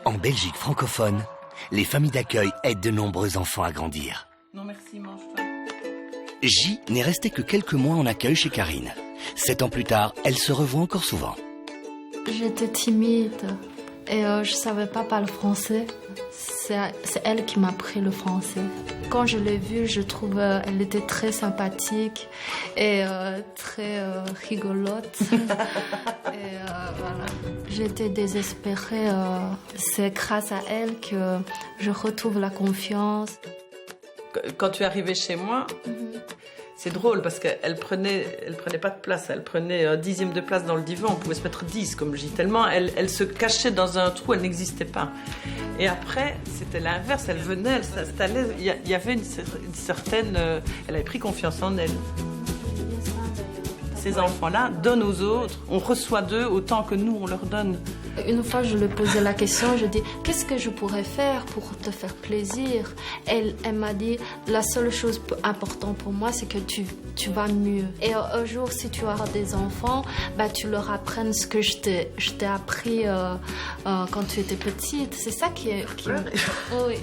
En Belgique francophone, les familles d'accueil aident de nombreux enfants à grandir. Non merci, mange-toi. J n'est restée que quelques mois en accueil chez Karine. 7 ans plus tard, elle se revoit encore souvent. J'étais timide et je savais pas parler français. C'est elle qui m'a appris le français. Quand je l'ai vue, je trouve elle était très sympathique et très rigolote. Et voilà. J'étais désespérée. C'est grâce à elle que je retrouve la confiance. Quand tu es arrivée chez moi, c'est drôle parce qu'elle prenait pas de place. Elle prenait un dixième de place dans le divan. On pouvait se mettre 10, comme je dis, tellement elle se cachait dans un trou, elle n'existait pas. Et après, c'était l'inverse. Elle venait, elle s'installait. Il y avait une certaine... elle avait pris confiance en elle. Ces enfants-là donnent aux autres. On reçoit d'eux autant que nous, on leur donne. Une fois, je lui posais la question, je dis « Qu'est-ce que je pourrais faire pour te faire plaisir ?» Elle m'a dit « La seule chose importante pour moi, c'est que tu vas mieux. Et un jour, si tu as des enfants, tu leur apprennes ce que je t'ai appris quand tu étais petite. » C'est ça qui est... Oui.